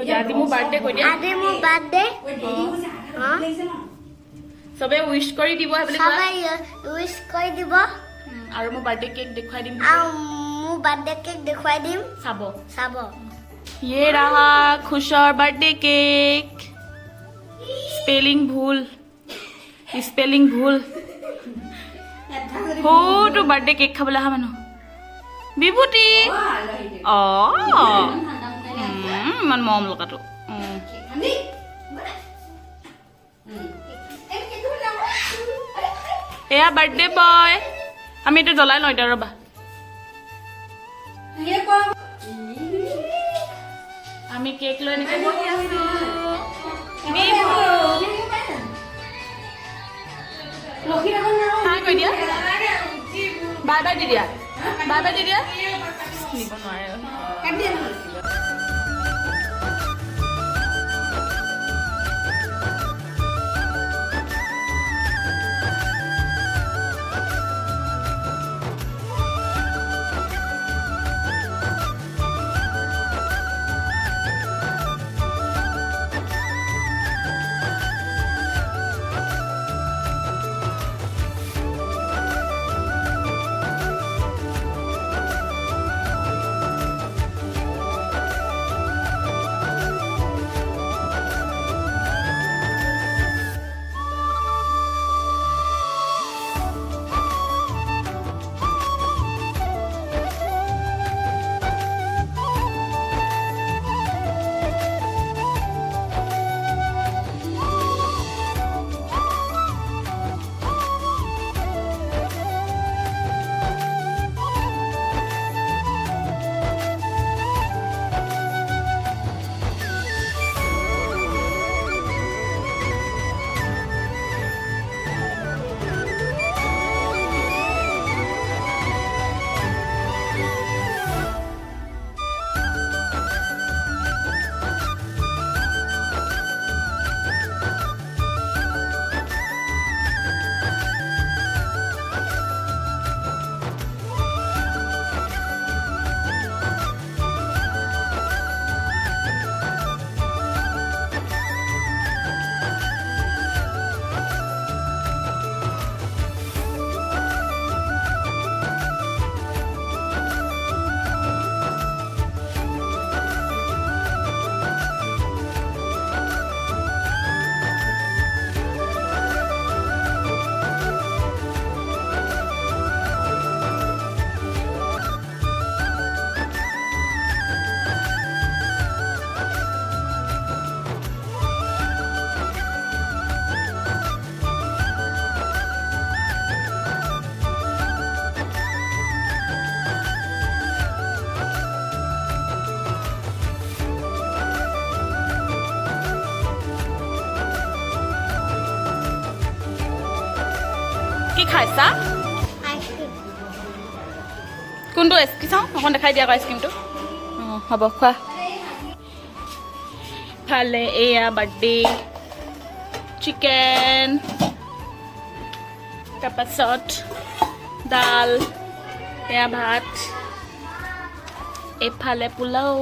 আজি মোৰ বাৰ্থডে কৈ দিয়া আজি মোৰ বাৰ্থডে সবে উইশ কৰি দিব বুলি কোৱা সবাই উইশ কৰি দিব আৰু মোৰ বাৰ্থডে কেক দেখুৱাই দিম আৰু মোৰ বাৰ্থডে কেক দেখুৱাই দিম চাব চাব ये रहा खुशर बर्थडे केक स्पेलिंग भूल हो तो बर्थडे केक खाबले हा मानु विभूति मन मम लगातो एया बर्थडे बॉय আমি এটা জ্বলাই লই দে ৰবা আমি কেক লৈ এনেকৈ বহি আছো হাই কৈ দিয়া বাই বাই দি দিয়া নিব নোৱাৰে কি খাইছা আইসক্ৰিম কোনটো কি চাওঁ অকণ দেখাই দিয়া আকৌ আইচক্ৰীমটো হ'ব খোৱা ফালে এয়া বাৰ্থডে চিকেন তাৰপাছত দাল এয়া ভাত এইফালে পোলাও